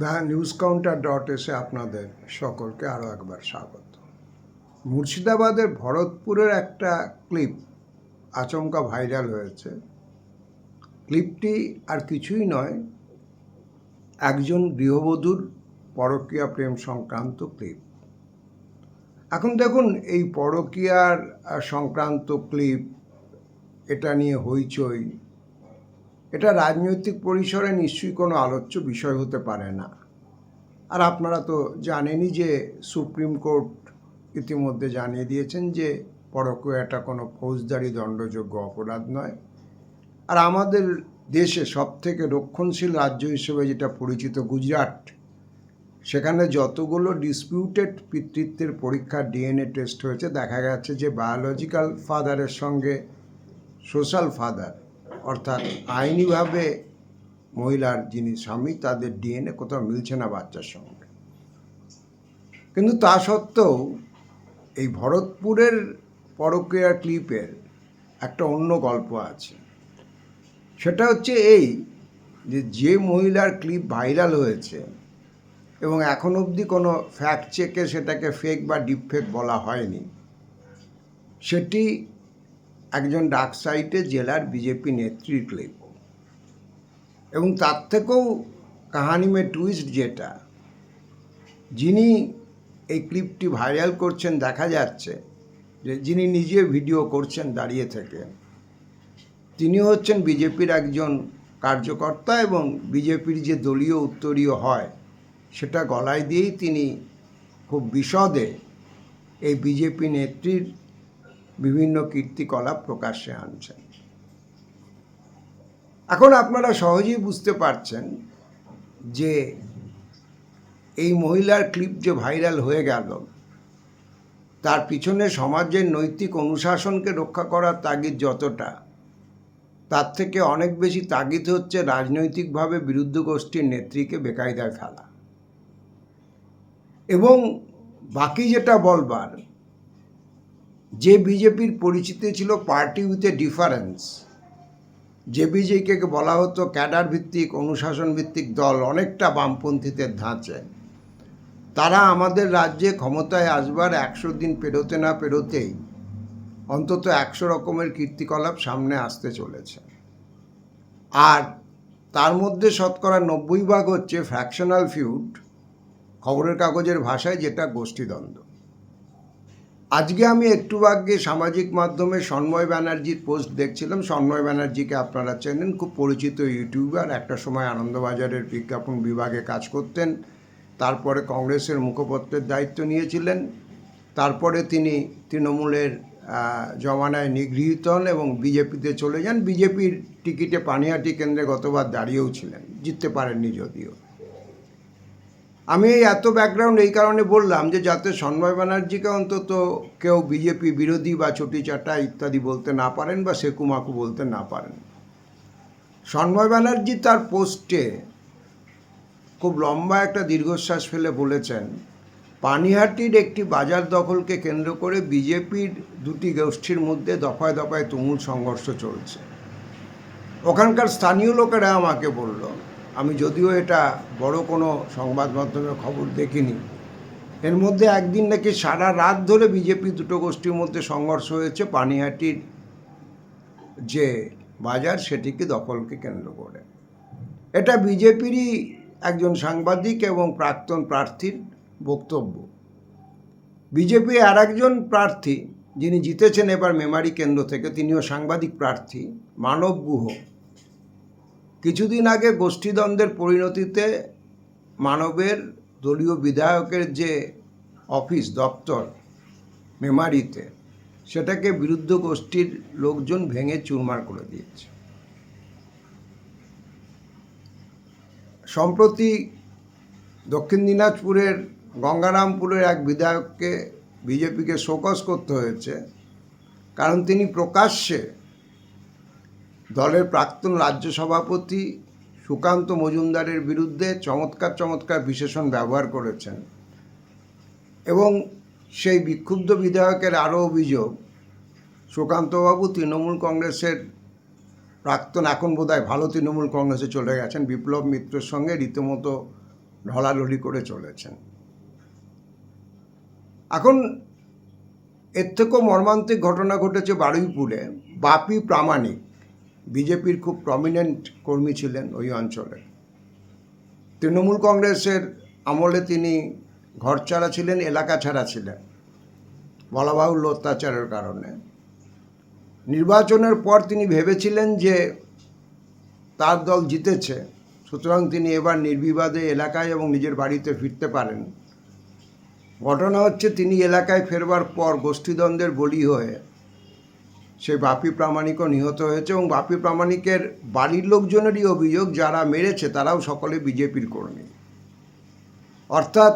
The news counter আপনাদের সকলকে আরও একবার স্বাগত। মুর্শিদাবাদের ভরতপুরের একটা ক্লিপ আচমকা ভাইরাল হয়েছে। ক্লিপটি আর কিছুই নয়, একজন গৃহবধূর পরকীয়া প্রেম সংক্রান্ত ক্লিপ। এখন দেখুন, এই পরকীয়ার সংক্রান্ত ক্লিপ, এটা নিয়ে হইচই, এটা রাজনৈতিক পরিসরে নিশ্চয়ই কোনো আলোচ্য বিষয় হতে পারে না। আর আপনারা তো জানেনই যে সুপ্রিম কোর্ট ইতিমধ্যে জানিয়ে দিয়েছেন যে পরকীয়াটা কোনো ফৌজদারি দণ্ডযোগ্য অপরাধ নয়। আর আমাদের দেশে সবথেকে রক্ষণশীল রাজ্য হিসেবে যেটা পরিচিত গুজরাট, সেখানে যতগুলো ডিসপিউটেড পিতৃত্বের পরীক্ষা ডিএনএ টেস্ট হয়েছে, দেখা গেছে যে বায়োলজিক্যাল ফাদারের সঙ্গে সোশ্যাল ফাদার, অর্থাৎ আইনিভাবে মহিলার যিনি স্বামী, তাদের ডিএনএ কোথাও মিলছে না বাচ্চার সঙ্গে। কিন্তু তা সত্ত্বেও এই ভরতপুরের পরকীয়া ক্লিপের একটা অন্য গল্প আছে। সেটা হচ্ছে এই যে মহিলার ক্লিপ ভাইরাল হয়েছে এবং এখন অবধি কোনো ফ্যাক্ট চেকে সেটাকে ফেক বা ডিপফেক বলা হয়নি, সেটি একজন ডাকসাইটে জেলার বিজেপি নেত্রীর ক্লিপ। এবং তার থেকেও কাহানি মে টুইস্ট যেটা, যিনি এই ক্লিপটি ভাইরাল করছেন, দেখা যাচ্ছে যে যিনি নিজে ভিডিও করছেন দাঁড়িয়ে থেকে, তিনি হচ্ছেন বিজেপির একজন কার্যকর্তা এবং বিজেপির যে দলীয় উত্তরীয় হয় সেটা গলায় দিয়েই তিনি খুব বিশদে এই বিজেপি নেত্রীর বিভিন্ন কীর্তিকলাপ প্রকাশ্যে আনছেন। এখন আপনারা সহজেই বুঝতে পারছেন যে এই মহিলার ক্লিপ যে ভাইরাল হয়ে গেল, তার পিছনে সমাজের নৈতিক অনুশাসনকে রক্ষা করার তাগিদ যতটা, তার থেকে অনেক বেশি তাগিদ হচ্ছে রাজনৈতিকভাবে বিরুদ্ধ গোষ্ঠীর নেত্রীকে বেকায়দায় ফেলা। এবং বাকি যেটা বলবার, যে বিজেপির পরিচিতি ছিল পার্টি উইথ এ ডিফারেন্স, যে বিজেপিকে বলা হতো ক্যাডার ভিত্তিক অনুশাসন ভিত্তিক দল, অনেকটা বামপন্থীদের ধাঁচে, তারা আমাদের রাজ্যে ক্ষমতায় আসবার 100 দিন পেরোতে না পেরোতেই অন্তত 100 রকমের কীর্তিকলাপ সামনে আসতে চলেছে। আর তার মধ্যে শতকরা 90% হচ্ছে ফ্র্যাকশনাল ফিউড, খবরের কাগজের ভাষায় যেটা গোষ্ঠীদ্বন্দ্ব। আজকে আমি একটু আগে সামাজিক মাধ্যমে সন্ময় ব্যানার্জির পোস্ট দেখছিলাম। সন্ময় ব্যানার্জিকে আপনারা চেনেন, খুব পরিচিত ইউটিউবার, একটা সময় আনন্দবাজারের বিজ্ঞাপন বিভাগে কাজ করতেন, তারপরে কংগ্রেসের মুখপত্রের দায়িত্ব নিয়েছিলেন, তারপরে তিনি তৃণমূলের জমানায় নিগৃহীত হন এবং বিজেপিতে চলে যান। বিজেপির টিকিটে পানিহাটি কেন্দ্রে গতবার দাঁড়িয়েও ছিলেন, জিততে পারেননি যদিও। আমি এই এত ব্যাকগ্রাউন্ড এই কারণে বললাম যে যাতে সন্ময় ব্যানার্জিকে অন্তত কেউ বিজেপি বিরোধী বা চটি চাটা ইত্যাদি বলতে না পারেন বা সেকুমাকু বলতে না পারেন। সন্ময় ব্যানার্জি তার পোস্টে খুব লম্বা একটা দীর্ঘশ্বাস ফেলে বলেছেন, পানিহাটির একটি বাজার দখলকে কেন্দ্র করে বিজেপির দুটি গোষ্ঠীর মধ্যে দফায় দফায় তুমুল সংঘর্ষ চলছে। ওখানকার স্থানীয় লোকেরা আমাকে বলল, আমি যদিও এটা বড় কোনো সংবাদ মাধ্যমে খবর দেখিনি, এর মধ্যে একদিন নাকি সারা রাত ধরে বিজেপি দুটো গোষ্ঠীর মধ্যে সংঘর্ষ হয়েছে পানিহাটির যে বাজার সেটিকে দখলকে কেন্দ্র করে। এটা বিজেপিরই একজন সাংবাদিক এবং প্রাক্তন প্রার্থীর বক্তব্য। বিজেপি আর একজন প্রার্থী যিনি জিতেছেন এবার মেমারি কেন্দ্র থেকে, তিনিও সাংবাদিক প্রার্থী, মানব গুহ, কিছুদিন আগে গোষ্ঠীদ্বন্দ্বের পরিণতিতে মানবের দলীয় বিধায়কের যে অফিস দপ্তর মেমারিতে, সেটাকে বিরুদ্ধ গোষ্ঠীর লোকজন ভেঙে চুরমার করে দিয়েছে। সম্প্রতি দক্ষিণ দিনাজপুরের গঙ্গারামপুরের এক বিধায়ককে বিজেপিকে শোকজ করতে হয়েছে, কারণ তিনি প্রকাশ্যে দলের প্রাক্তন রাজ্য সভাপতি সুকান্ত মজুমদারের বিরুদ্ধে চমৎকার বিশেষণ ব্যবহার করেছেন। এবং সেই বিক্ষুব্ধ বিধায়কের আরও অভিযোগ, সুকান্তবাবু তৃণমূল কংগ্রেসের প্রাক্তন, এখন বোধহয় ভালো তৃণমূল কংগ্রেসে চলে গেছেন, বিপ্লব মিত্রের সঙ্গে রীতিমতো ঢলাঢলি করে চলেছেন। এখন এর থেকেও মর্মান্তিক ঘটনা ঘটেছে বারুইপুরে। বাপি প্রামাণিক বিজেপির খুব প্রমিনেন্ট কর্মী ছিলেন ওই অঞ্চলে। তৃণমূল কংগ্রেসের আমলে তিনি ঘরছাড়া ছিলেন, এলাকা ছাড়া ছিলেন, বলা বাহুল্য অত্যাচারের কারণে। নির্বাচনের পর তিনি ভেবেছিলেন যে তার দল জিতেছে, সুতরাং তিনি এবার নির্বিবাদে এলাকায় এবং নিজের বাড়িতে ফিরতে পারেন। ঘটনা হচ্ছে তিনি এলাকায় ফেরবার পর গোষ্ঠীদ্বন্দ্বের বলি হয়ে সেই বাপি প্রামাণিকও নিহত হয়েছে, এবং বাপি প্রামাণিকের বাড়ির লোকজনেরই অভিযোগ যারা মেরেছে তারাও সকলে বিজেপির কর্মী। অর্থাৎ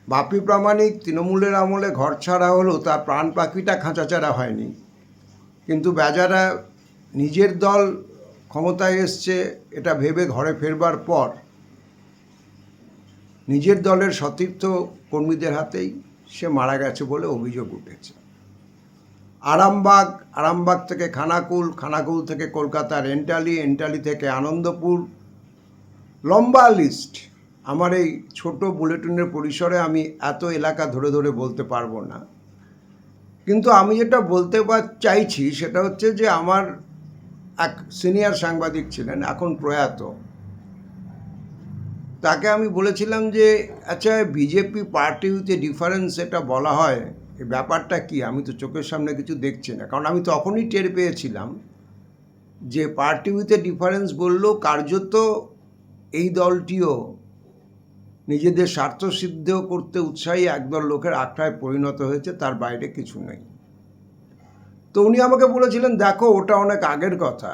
বাপি প্রামাণিক তৃণমূলের আমলে ঘর ছাড়া হলেও তার প্রাণ পাখিটা খাঁচাছাড়া হয়নি, কিন্তু বেচারা নিজের দল ক্ষমতায় এসছে এটা ভেবে ঘরে ফেরবার পর নিজের দলের সতীর্থ কর্মীদের হাতেই সে মারা গেছে বলে অভিযোগ উঠেছে। আরামবাগ থেকে খানাকুল থেকে কলকাতার এন্টালি থেকে আনন্দপুর, লম্বা লিস্ট। আমার এই ছোট বুলেটিনের পরিসরে আমি এত এলাকা ধরে ধরে বলতে পারবো না, কিন্তু আমি যেটা বলতে চাইছি সেটা হচ্ছে যে আমার এক সিনিয়র সাংবাদিক ছিলেন, এখন প্রয়াত। তাকে আমি বলেছিলাম যে আচ্ছা, BJP party with a difference এটা বলা হয়, এই ব্যাপারটা কি? আমি তো চোখের সামনে কিছু দেখছি না। কারণ আমি তখনই টের পেয়েছিলাম যে পার্টি উইথ এ ডিফারেন্স বললেও কার্যত এই দলটিও নিজেদের স্বার্থ সিদ্ধ করতে উৎসাহী একদল লোকের আখড়ায় পরিণত হয়েছে, তার বাইরে কিছু নেই। তো উনি আমাকে বলেছিলেন দেখো, ওটা অনেক আগের কথা,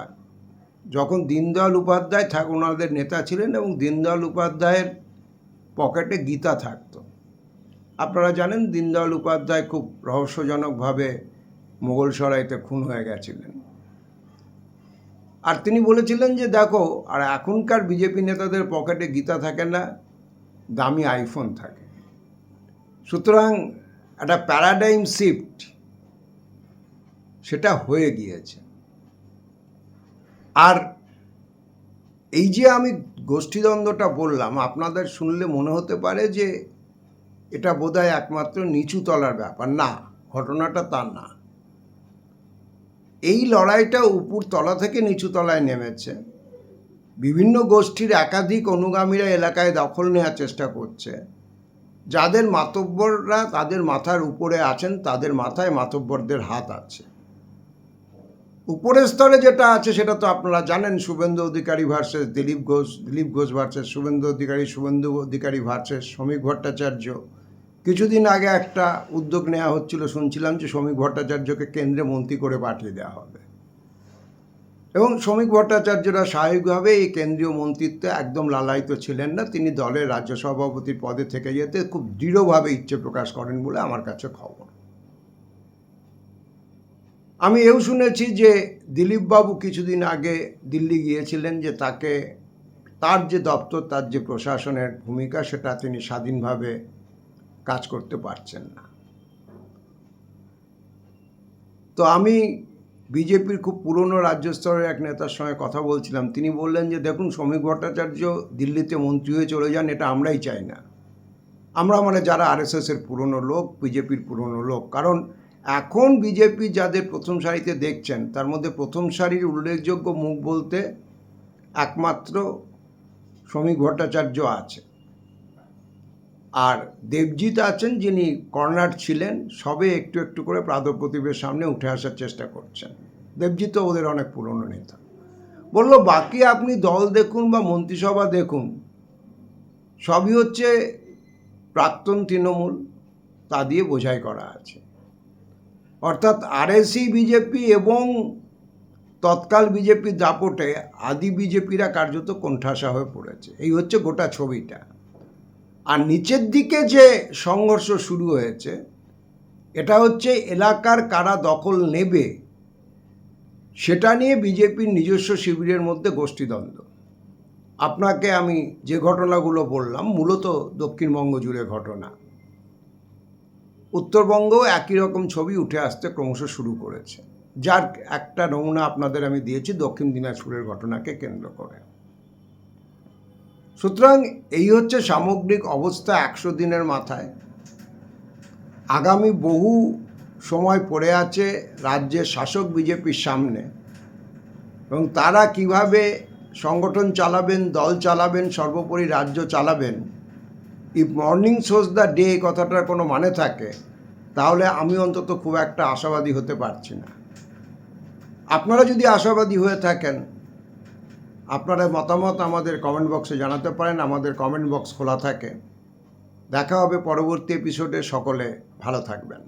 যখন দীনদয়াল উপাধ্যায় ওনাদের নেতা ছিলেন এবং দীনদয়াল উপাধ্যায়ের পকেটে গীতা থাকতো। আপনারা জানেন দীনদয়াল উপাধ্যায় খুব রহস্যজনকভাবে মোগলসরাইতে খুন হয়ে গেছিলেন। আর তিনি বলেছিলেন যে দেখো, আর এখনকার বিজেপি নেতাদের পকেটে গীতা থাকে না, দামি আইফোন থাকে। সুতরাং একটা প্যারাডাইম শিফট সেটা হয়ে গিয়েছে। আর এই যে আমি গোষ্ঠীদ্বন্দ্বটা বললাম, আপনাদের শুনলে মনে হতে পারে যে এটা বোধহয় একমাত্র নিচু তলার ব্যাপার। না, ঘটনাটা তা না। এই লড়াইটা উপর তলা থেকে নিচু তলায় নেমেছে। বিভিন্ন গোষ্ঠীর একাধিক অনুগামীরা এলাকায় দখল নেওয়ার চেষ্টা করছে। যাদের মাতব্বররা তাদের মাথার উপরে আছেন, তাদের মাথায় মাতব্বরদের হাত আছে। উপরের স্তরে যেটা আছে সেটা তো আপনারা জানেন, Suvendu Adhikari versus Dilip Ghosh versus Suvendu Adhikari versus শ্রমিক ভট্টাচার্য। কিছুদিন আগে একটা উদ্যোগ নেওয়া হচ্ছিল, শুনছিলাম যে শ্রমিক ভট্টাচার্যকে কেন্দ্রে মন্ত্রী করে পাঠিয়ে দেওয়া হবে, এবং শ্রমিক ভট্টাচার্যরা স্বাভাবিকভাবে এই কেন্দ্রীয় মন্ত্রিত্বে একদম লালায়িত ছিলেন না। তিনি দলের রাজ্য সভাপতির পদে থেকে যেতে খুব দৃঢ়ভাবে ইচ্ছে প্রকাশ করেন বলে আমার কাছে খবর। আমি এও শুনেছি যে দিলীপবাবু কিছুদিন আগে দিল্লি গিয়েছিলেন, যে তাকে তার যে দপ্তর, তার যে প্রশাসনের ভূমিকা, সেটা তিনি স্বাধীনভাবে কাজ করতে পারছেন না। তো আমি বিজেপির খুব পুরনো রাজ্য স্তরের এক নেতার সঙ্গে কথা বলছিলাম। তিনি বললেন যে দেখুন, শ্রমিক ভট্টাচার্য দিল্লিতে মন্ত্রী হয়ে চলে যান, এটা আমরাই চাই না। আমরা মানে যারা আরএসএসের পুরনো লোক, বিজেপির পুরনো লোক। কারণ এখন বিজেপি যাদের প্রথম সারিতে দেখছেন, তার মধ্যে প্রথম সারির উল্লেখযোগ্য মুখ বলতে একমাত্র শ্রমিক ভট্টাচার্য আছে, আর দেবজিৎ আছেন, যিনি কর্নার ছিলেন, সবে একটু একটু করে প্রাদপ্রতিবের সামনে উঠে আসার চেষ্টা করছেন। দেবজিৎও ওদের অনেক পুরনো নেতা। বলল বাকি আপনি দল দেখুন বা মন্ত্রিসভা দেখুন, সবই হচ্ছে প্রাক্তন তৃণমূল, তা দিয়ে বোঝাই করা আছে। অর্থাৎ আরএসই বিজেপি এবং তৎকাল বিজেপির দাপটে আদি বিজেপিরা কার্যত কোণঠাসা হয়ে পড়েছে। এই হচ্ছে গোটা ছবিটা। আর নিচের দিকে যে সংঘর্ষ শুরু হয়েছে, এটা হচ্ছে এলাকার কারা দখল নেবে সেটা নিয়ে বিজেপির নিজস্ব শিবিরের মধ্যে গোষ্ঠীদ্বন্দ্ব। আপনাকে আমি যে ঘটনাগুলো বললাম মূলত দক্ষিণবঙ্গ জুড়ে ঘটনা। উত্তরবঙ্গও একই রকম ছবি উঠে আসতে ক্রমশ শুরু করেছে, যার একটা নমুনা আপনাদের আমি দিয়েছি দক্ষিণ দিনাজপুরের ঘটনাকে কেন্দ্র করে। সুতরাং এই হচ্ছে সামগ্রিক অবস্থা 100 দিনের মাথায়। আগামী বহু সময় পড়ে আছে রাজ্যের শাসক বিজেপির সামনে, এবং তারা কিভাবে সংগঠন চালাবেন, দল চালাবেন, সর্বোপরি রাজ্য চালাবেন। If morning shows the day কথাটার কোনো মানে থাকে, তাহলে আমি অন্তত খুব একটা আশাবাদী হতে পারছি না। আপনারা যদি আশাবাদী হয়ে থাকেন, আপনারা মতামত আমাদের কমেন্ট বক্সে জানাতে পারেন। আমাদের কমেন্ট বক্স খোলা থাকে। দেখা হবে পরবর্তী এপিসোডে। সকলে ভালো থাকবেন।